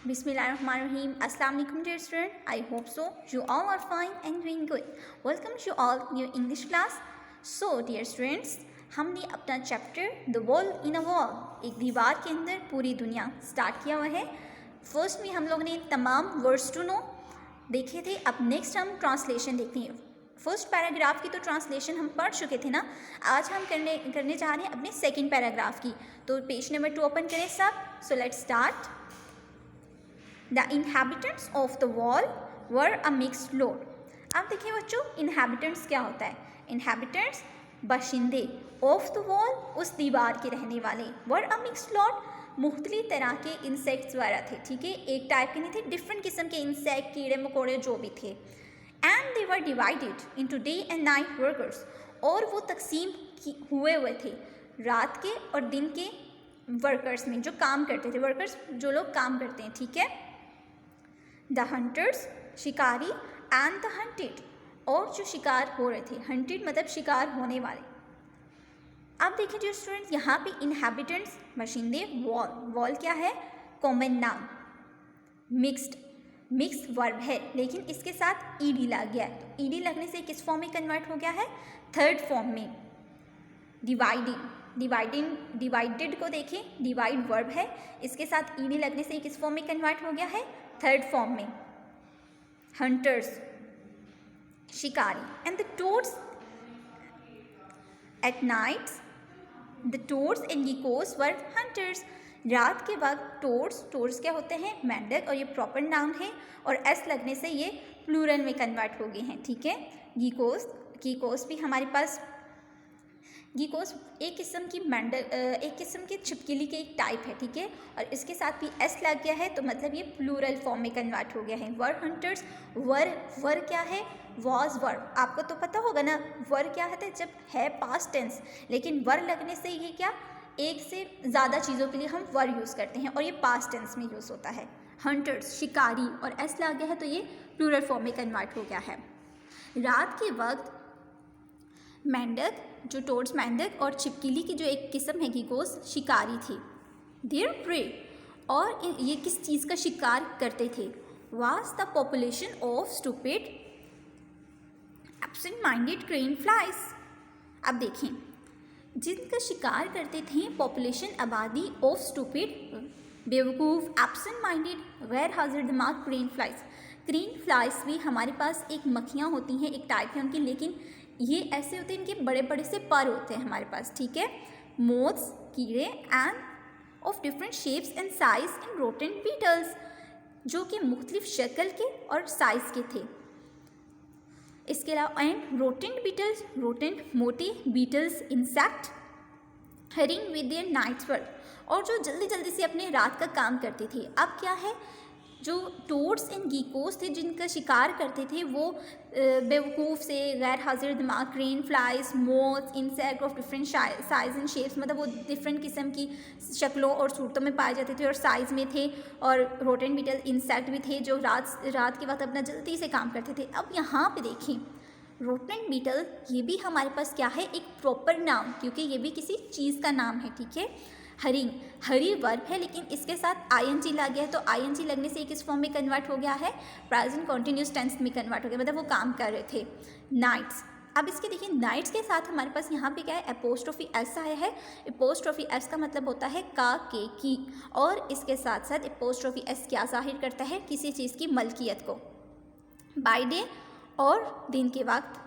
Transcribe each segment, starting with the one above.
Bismillahirrahmanirrahim. Assalamu alaikum dear student. I hope so. You all are fine and doing good. Welcome you all in your English class. So dear students, हमने अपना chapter the wall in a wall एक दीवार के अंदर पूरी दुनिया start किया हुआ है. फर्स्ट में हम लोगों ने तमाम वर्ड्स टू नो देखे थे. अब नेक्स्ट हम ट्रांसलेशन देखते हैं. फर्स्ट पैराग्राफ की तो ट्रांसलेशन हम पढ़ चुके थे ना. आज हम करने चाह रहे हैं अपने सेकंड पैराग्राफ की. तो पेज नंबर 2 ओपन करें सब. So let's start. The inhabitants of the wall were a mixed lot. अब देखिए बच्चों, inhabitants क्या होता है. inhabitants बाशिंदे, of the wall उस दीवार के रहने वाले, were a mixed lot मुख्तलिफ तरह के इंसेक्ट्स वगैरह थे. ठीक है, एक टाइप के नहीं थे, डिफरेंट किस्म के इंसेक्ट, कीड़े मकोड़े जो भी थे. And they were divided into day and night workers. और वो तकसीम हुए थे रात के और दिन के वर्कर्स में, जो काम करते थे. वर्कर्स जो लोग काम करते हैं. ठीक है. द हंटर्स शिकारी एंड द हंटेड और जो शिकार हो रहे थे. हंटेड मतलब शिकार होने वाले. अब देखिए जो स्टूडेंट्स, यहाँ पे इनहैबिटेंट्स बाशिंदे. वॉल क्या है? Common noun. मिक्स्ड वर्ब है, लेकिन इसके साथ ईडी लग गया है. तो ईडी लगने से किस फॉर्म में कन्वर्ट हो गया है? थर्ड फॉर्म में. डिवाइडेड को देखें, डिवाइड वर्ब है, इसके साथ ईडी लगने से किस फॉर्म में कन्वर्ट हो गया है? थर्ड फॉर्म में. हंटर्स शिकारी. And the toads at night, the toads and geckos were hunters. रात के वक्त टोड्स क्या होते हैं? मेंढक. और ये प्रॉपर नाउन है और एस लगने से ये प्लूरल में कन्वर्ट हो गए हैं. ठीक है. गीकोस भी हमारे पास, गीकोस एक किस्म की छिपकली के एक टाइप है. ठीक है. और इसके साथ भी एस लग गया है, तो मतलब ये प्लूरल फॉर्म में कन्वर्ट हो गया है. वर हंटर्स. वर क्या है? Was verb. आपको तो पता होगा ना वर क्या है, जब है पास्ट टेंस, लेकिन वर लगने से ये क्या, एक से ज़्यादा चीज़ों के लिए हम वर यूज़ करते हैं और ये पास्ट टेंस में यूज़ होता है. हंटर्स शिकारी और एस लग गया है, तो ये प्लूरल फॉर्म में कन्वर्ट हो गया है. रात के वक्त मेंढक, जो टोड्स मेंढक और छिपकली की जो एक किस्म है गीकोस, शिकारी थी. There pray. और ये किस चीज़ का शिकार करते थे? Was the population of stupid absent minded crane flies. अब देखें, जिनका शिकार करते थे पॉपुलेशन आबादी ऑफ स्टूपिड बेवकूफ़, एब्सेंट माइंडेड गैर हाजिर दिमाग क्रेन फ्लाइज. क्रेन फ्लाइज भी हमारे पास एक मक्खियाँ होती हैं, एक टाइप है उनकी, लेकिन ये ऐसे होते हैं, इनके बड़े बड़े से पर होते हैं हमारे पास. ठीक है. मोथ्स कीड़े and of different shapes and size and rodents beetles, जो कि मुख्तलिफ शक्ल के और साइज़ के थे. इसके अलावा एंड रोटेंट बीटल्स, रोटेंट मोटे, beetles insect, hurrying with their night's work, और जो जल्दी जल्दी से अपने रात का काम करते थे. अब क्या है, जो टोड्स एंड गीकोस थे जिनका शिकार करते थे, वो बेवकूफ़ से गैर हाजिर दिमाग crane flies, moths, insect of different size and shapes, मतलब वो डिफरेंट किस्म की शक्लों और सूरतों में पाए जाते थे और साइज़ में थे. और रोटेंट बीटल इंसेक्ट भी थे जो रात के वक्त अपना जल्दी से काम करते थे. अब यहाँ पे देखें, रोटेंट बीटल ये भी हमारे पास क्या है? एक प्रॉपर नाउन, क्योंकि ये भी किसी चीज़ का नाम है. ठीक है. हरी वर्ब है, लेकिन इसके साथ आईएनजी लग गया है, तो आईएनजी लगने से किस फॉर्म में कन्वर्ट हो गया है? प्रेजेंट कॉन्टिन्यूस टेंस में कन्वर्ट हो गया, मतलब वो काम कर रहे थे. नाइट्स. अब इसके देखिए, नाइट्स के साथ हमारे पास यहाँ पे क्या है? एपोस्ट्रोफी एस आया है. एपोस्ट्रोफी एस का मतलब होता है का, के, की, और इसके साथ साथ एपोस्ट्रोफी एस क्या जाहिर करता है? किसी चीज़ की मलकियत को. बाय डे और दिन के वक्त.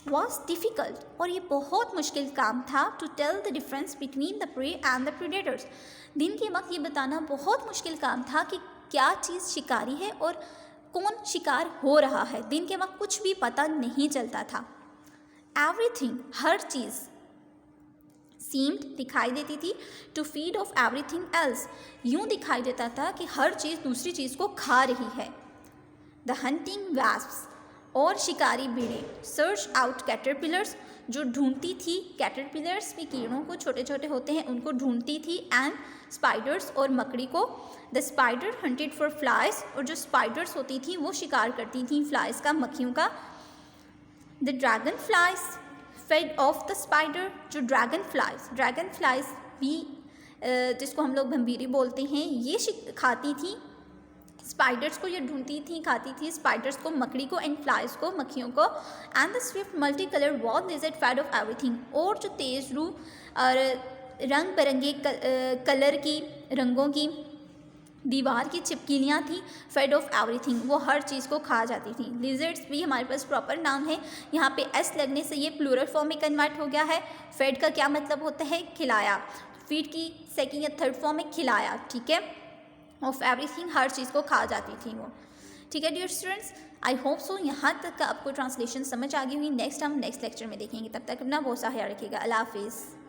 was difficult, और ये बहुत मुश्किल काम था. to tell the difference between the prey and the predators. दिन के वक्त ये बताना बहुत मुश्किल काम था कि क्या चीज़ शिकारी है और कौन शिकार हो रहा है. दिन के वक्त कुछ भी पता नहीं चलता था. everything हर चीज़, seemed दिखाई देती थी, to feed off everything else यूँ दिखाई देता था कि हर चीज़ दूसरी चीज़ को खा रही है. the hunting wasps और शिकारी बीड़े. सर्च आउट कैटरपिलर्स जो ढूंढती थी. कैटरपिलर्स भी कीड़ों को, छोटे छोटे होते हैं, उनको ढूंढती थी. एंड स्पाइडर्स और मकड़ी को. The spider hunted for flies और जो स्पाइडर्स होती थी वो शिकार करती थी फ्लाइज का, मक्खियों का. The dragonflies fed off the spider. जो ड्रैगन फ्लाइज भी जिसको हम लोग भंभीरी बोलते हैं, ये खाती थी स्पाइडर्स को, ये ढूंढती थी, खाती थी स्पाइडर्स को, मकड़ी को एंड फ्लाइज को, मक्खियों को। And the swift multi colour wall lizard fed off everything, और जो तेज रू और रंग बिरंगे कलर की, रंगों की दीवार की चिपकिलियाँ थी, फेड ऑफ एवरीथिंग, वो हर चीज़ को खा जाती थी। लिजर्ड्स भी हमारे पास प्रॉपर नाम है, यहाँ पे एस लगने से ये प्लूरल फॉर्म में कन्वर्ट हो गया है। फेड का क्या मतलब होता है? खिलाया। फीड की सेकंड या थर्ड फॉर्म में खिलाया, ठीक है। ऑफ एवरीथिंग, हर चीज़ को खा जाती थी वो, ठीक है dear students. I hope so यहाँ तक का आपको ट्रांसलेशन समझ आ गई हुई। नेक्स्ट हम नेक्स्ट लेक्चर में देखेंगे, तब तक अपना बहुत सा ख्याल रखिएगा। अल्लाह हाफिज़।